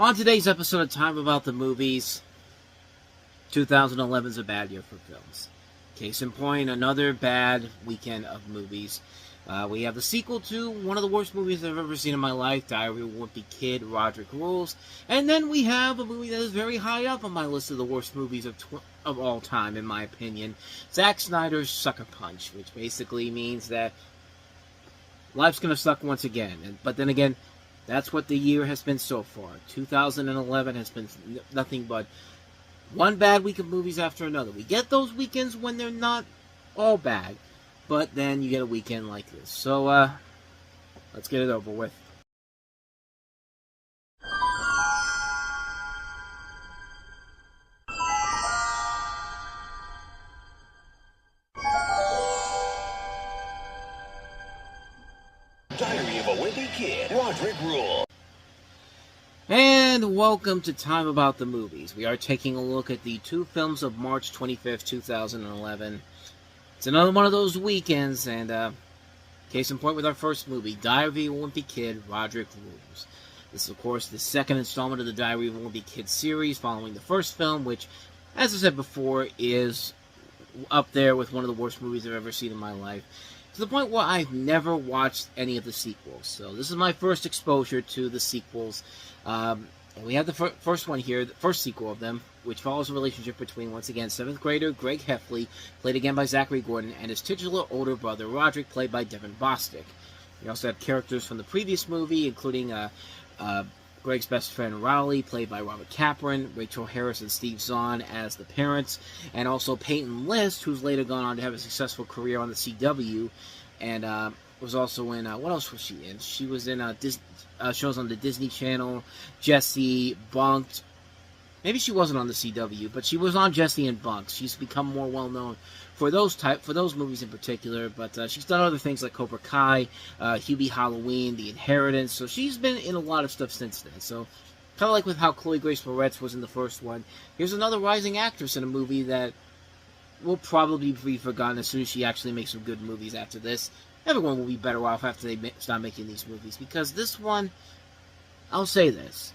On today's episode of Time About the Movies, 2011 is a bad year for films. Case in point, another bad weekend of movies. We have the sequel to one of the worst movies I've ever seen in my life, Diary of a Wimpy Kid, Roderick Rules. And then we have a movie that is very high up on my list of the worst movies of all time, in my opinion. Zack Snyder's Sucker Punch, which basically means that life's going to suck once again. But then again, that's what the year has been so far. 2011 has been nothing but one bad week of movies after another. We get those weekends when they're not all bad, but then you get a weekend like this. So, let's get it over with. Diary of a Wimpy Kid, Roderick Rules. And welcome to Time About the Movies. We are taking a look at the two films of March 25th, 2011. It's another one of those weekends, and case in point with our first movie, Diary of a Wimpy Kid, Roderick Rules. This is, of course, the second installment of the Diary of a Wimpy Kid series, following the first film, which, as I said before, is up there with one of the worst movies I've ever seen in my life. To the point where I've never watched any of the sequels. So this is my first exposure to the sequels. And we have the first one here, the first sequel of them, which follows a relationship between, once again, 7th grader Greg Heffley, played again by Zachary Gordon, and his titular older brother Roderick, played by Devin Bostic. We also have characters from the previous movie, including Greg's best friend Rowley, played by Robert Capron, Rachel Harris and Steve Zahn as the parents, and also Peyton List, who's later gone on to have a successful career on the CW, and was also in, what else was she in? She was in shows on the Disney Channel, Jessie, Bunked. Maybe she wasn't on the CW, but she was on Jessie and Bunked. She's become more well-known for those movies in particular, but she's done other things like Cobra Kai, Hubie Halloween, The Inheritance, so she's been in a lot of stuff since then. So, kind of like with how Chloe Grace Moretz was in the first one, here's another rising actress in a movie that will probably be forgotten as soon as she actually makes some good movies after this. Everyone will be better off after they start making these movies, because this one, I'll say this,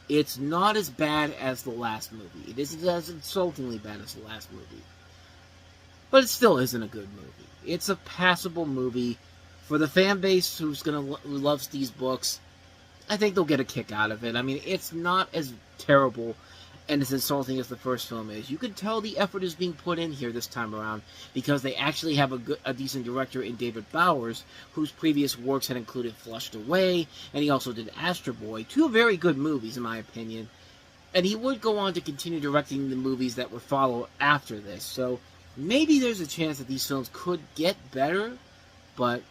it's not as bad as the last movie. It isn't as insultingly bad as the last movie. But it still isn't a good movie. It's a passable movie. For the fan base who loves these books, I think they'll get a kick out of it. I mean, it's not as terrible and as insulting as the first film is. You can tell the effort is being put in here this time around, because they actually have a decent director in David Bowers, whose previous works had included Flushed Away, and he also did Astro Boy, two very good movies in my opinion. And he would go on to continue directing the movies that would follow after this, so maybe there's a chance that these films could get better, but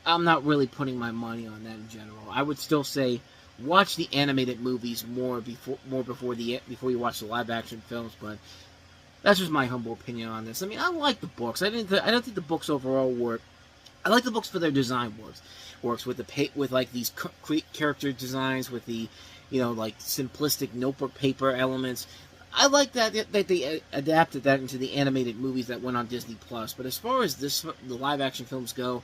I'm not really putting my money on that in general. I would still say watch the animated movies more before you watch the live action films, but that's just my humble opinion on this. I mean, I like the books. I don't think the books overall work. I like the books for their design works with these character designs, with the like simplistic notebook paper elements. I like that they adapted that into the animated movies that went on Disney Plus. But as far as the live action films go,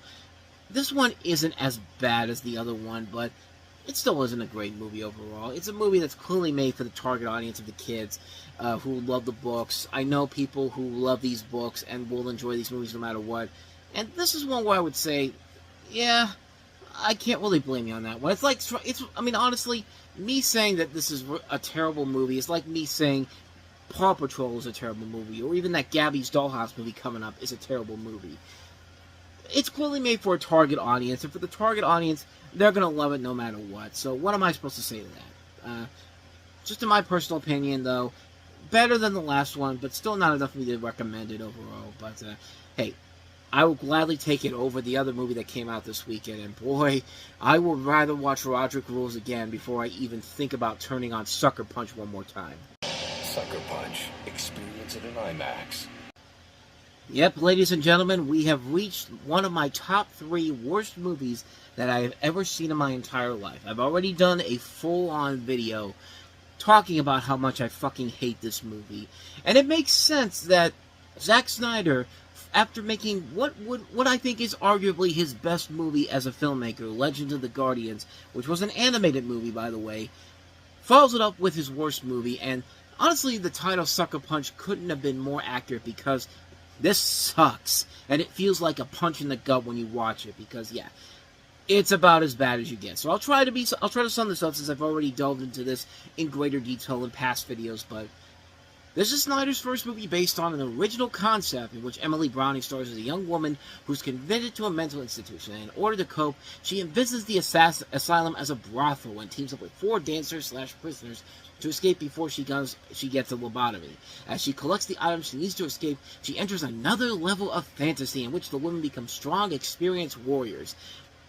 this one isn't as bad as the other one, but it still isn't a great movie overall. It's a movie that's clearly made for the target audience of the kids who love the books. I know people who love these books and will enjoy these movies no matter what. And this is one where I would say, yeah, I can't really blame you on that one. I mean, honestly, me saying that this is a terrible movie is like me saying Paw Patrol is a terrible movie, or even that Gabby's Dollhouse movie coming up is a terrible movie. It's clearly made for a target audience, and for the target audience, they're going to love it no matter what. So what am I supposed to say to that? Just in my personal opinion, though, better than the last one, but still not enough for me to recommend it overall. But, hey, I will gladly take it over the other movie that came out this weekend, and boy, I would rather watch Roderick Rules again before I even think about turning on Sucker Punch one more time. Sucker Punch. Experience it in IMAX. Yep, ladies and gentlemen, we have reached one of my top 3 worst movies that I have ever seen in my entire life. I've already done a full-on video talking about how much I fucking hate this movie. And it makes sense that Zack Snyder, after making what I think is arguably his best movie as a filmmaker, Legends of the Guardians, which was an animated movie, by the way, follows it up with his worst movie, and honestly, the title Sucker Punch couldn't have been more accurate because this sucks, and it feels like a punch in the gut when you watch it, because, yeah, it's about as bad as you get. So I'll try to sum this up, since I've already delved into this in greater detail in past videos, but this is Snyder's first movie based on an original concept in which Emily Browning stars as a young woman who's committed to a mental institution, and in order to cope, she envisages the asylum as a brothel and teams up with 4 dancers/prisoners to escape before she gets a lobotomy. As she collects the items she needs to escape, she enters another level of fantasy in which the women become strong, experienced warriors.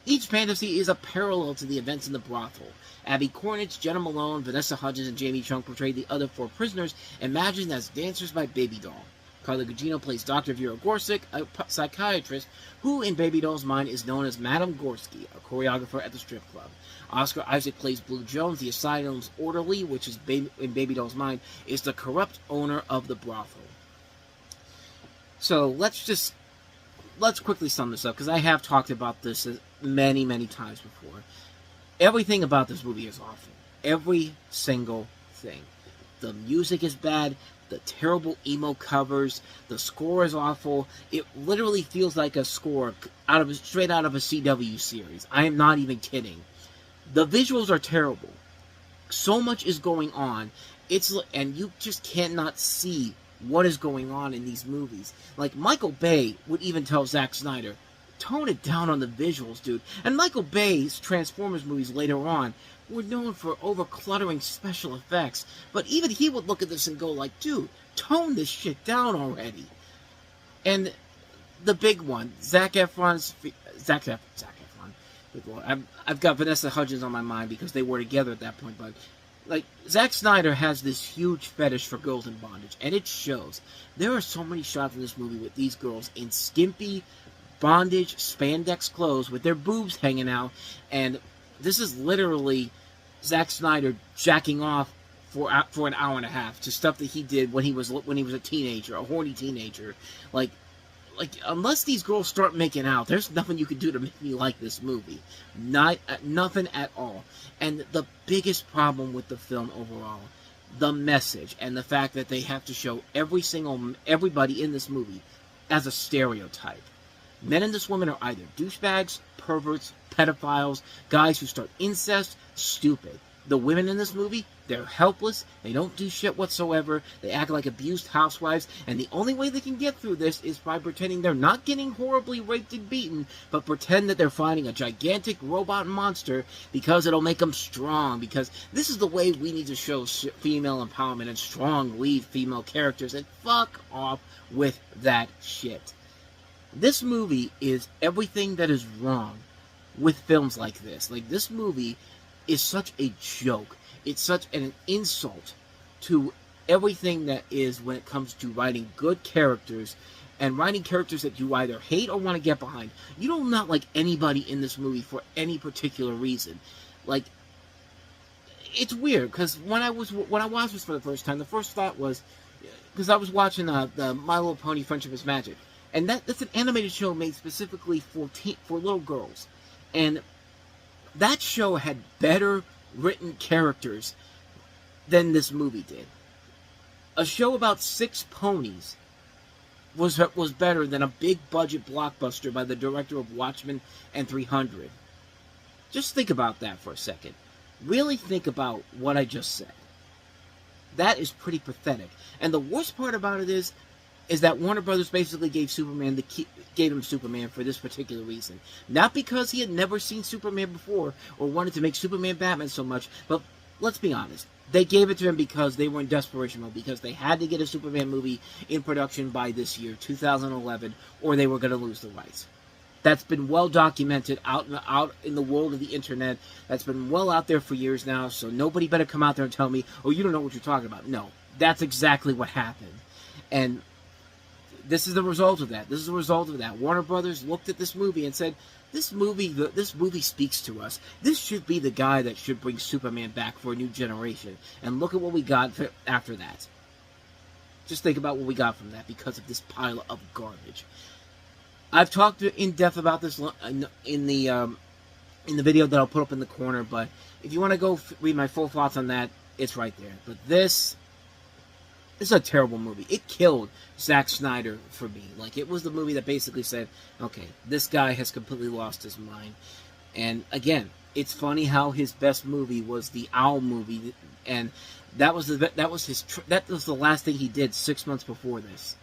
Each fantasy is a parallel to the events in the brothel. Abby Cornish, Jenna Malone, Vanessa Hudgens, and Jamie Chung portray the other 4 prisoners, imagined as dancers by Baby Doll. Carla Gugino plays Dr. Vera Gorsick, a psychiatrist who, in Baby Doll's mind, is known as Madame Gorski, a choreographer at the strip club. Oscar Isaac plays Blue Jones, the asylum's orderly, which is in Baby Doll's mind, is the corrupt owner of the brothel. So, let's quickly sum this up, because I have talked about this many, many times before. Everything about this movie is awful. Every single thing. The music is bad. The terrible emo covers. The score is awful. It literally feels like a score straight out of a CW series. I am not even kidding. The visuals are terrible. So much is going on. And you just cannot see what is going on in these movies. Like, Michael Bay would even tell Zack Snyder, tone it down on the visuals, dude. And Michael Bay's Transformers movies later on were known for over-cluttering special effects. But even he would look at this and go like, dude, tone this shit down already. And the big one, Zac Efron. Good Lord. I've got Vanessa Hudgens on my mind because they were together at that point, but like, Zack Snyder has this huge fetish for girls in bondage, and it shows. There are so many shots in this movie with these girls in skimpy bondage spandex clothes with their boobs hanging out, and this is literally Zack Snyder jacking off for an hour and a half to stuff that he did when he was a teenager, a horny teenager. Like, unless these girls start making out, there's nothing you can do to make me like this movie. Nothing at all. And the biggest problem with the film overall, the message, and the fact that they have to show everybody in this movie as a stereotype. Men and this woman are either douchebags, perverts, pedophiles, guys who start incest, stupid. The women in this movie, they're helpless, they don't do shit whatsoever, they act like abused housewives, and the only way they can get through this is by pretending they're not getting horribly raped and beaten, but pretend that they're fighting a gigantic robot monster because it'll make them strong, because this is the way we need to show female empowerment and strong lead female characters, and fuck off with that shit. This movie is everything that is wrong with films like this. Like, this movie is such a joke. It's such an insult to everything that is when it comes to writing good characters and writing characters that you either hate or want to get behind. You do not like anybody in this movie for any particular reason. Like, it's weird, because when I watched this for the first time, the first thought was, because I was watching the My Little Pony Friendship is Magic, and that's an animated show made specifically for little girls, and that show had better written characters than this movie did. A show about 6 ponies was better than a big budget blockbuster by the director of Watchmen and 300. Just think about that for a second. Really think about what I just said. That is pretty pathetic. And the worst part about it is that Warner Brothers basically gave him Superman for this particular reason. Not because he had never seen Superman before or wanted to make Superman Batman so much, but let's be honest. They gave it to him because they were in desperation mode, because they had to get a Superman movie in production by this year, 2011, or they were going to lose the rights. That's been well documented out in the world of the internet. That's been well out there for years now, so nobody better come out there and tell me, oh, you don't know what you're talking about. No, that's exactly what happened. And this is the result of that. This is the result of that. Warner Brothers looked at this movie and said, this movie speaks to us. This should be the guy that should bring Superman back for a new generation. And look at what we got after that. Just think about what we got from that because of this pile of garbage. I've talked in depth about this in the video that I'll put up in the corner, but if you want to go read my full thoughts on that, it's right there. But this is a terrible movie. It killed Zack Snyder for me. Like, it was the movie that basically said, okay, this guy has completely lost his mind. And again, it's funny how his best movie was the Owl movie, and that was the last thing he did 6 months before this.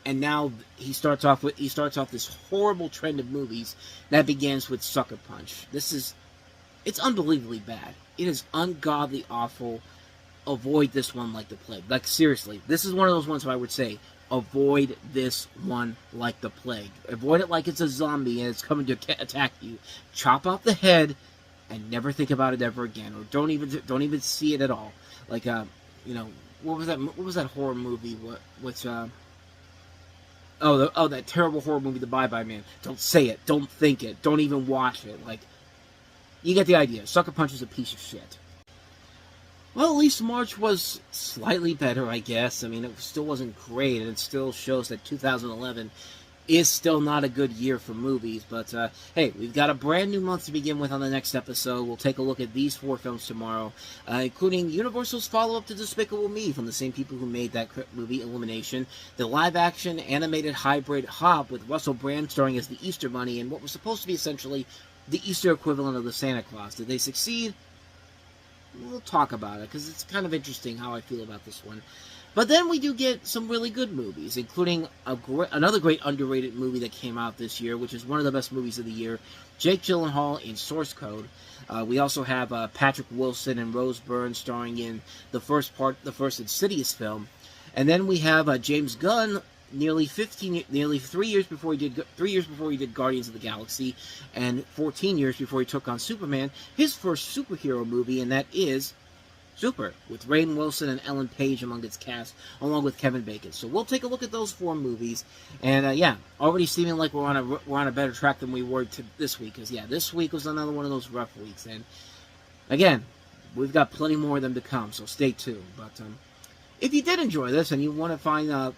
And now he starts off this horrible trend of movies that begins with Sucker Punch. It's unbelievably bad. It is ungodly awful. Avoid this one like the plague. Like, seriously, this is one of those ones where I would say, avoid this one like the plague. Avoid it like it's a zombie and it's coming to attack you. Chop off the head and never think about it ever again, or don't even see it at all. Like, what was that horror movie? That terrible horror movie, The Bye Bye Man. Don't say it. Don't think it. Don't even watch it. Like, you get the idea. Sucker Punch is a piece of shit. Well, at least March was slightly better, I guess. I mean, it still wasn't great, and it still shows that 2011 is still not a good year for movies. But, hey, we've got a brand new month to begin with on the next episode. We'll take a look at these 4 films tomorrow, including Universal's follow-up to Despicable Me from the same people who made that movie, Illumination, the live-action animated hybrid Hob with Russell Brand starring as the Easter Bunny, and what was supposed to be essentially the Easter equivalent of the Santa Claus. Did they succeed? We'll talk about it, because it's kind of interesting how I feel about this one. But then we do get some really good movies, including another great underrated movie that came out this year, which is one of the best movies of the year, Jake Gyllenhaal in Source Code. We also have Patrick Wilson and Rose Byrne starring in the first Insidious film. And then we have James Gunn, nearly 3 years before he did Guardians of the Galaxy, and 14 years before he took on Superman, his first superhero movie, and that is Super, with Rainn Wilson and Ellen Page among its cast, along with Kevin Bacon. So we'll take a look at those 4 movies, and already seeming like we're on a better track than we were this week, because this week was another one of those rough weeks, and again, we've got plenty more of them to come, so stay tuned. But if you did enjoy this and you want to find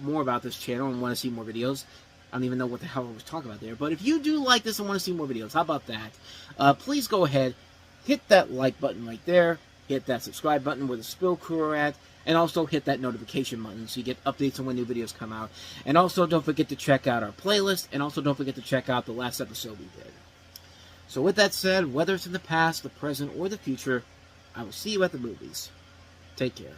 more about this channel and want to see more videos, I don't even know what the hell I was talking about there, but if you do like this and want to see more videos, how about that? Please go ahead, hit that like button right there, hit that subscribe button where the Spill Crew are at, and also hit that notification button so you get updates on when new videos come out. And also don't forget to check out our playlist, and also don't forget to check out the last episode we did. So with that said, whether it's in the past, the present, or the future, I will see you at the movies. Take care.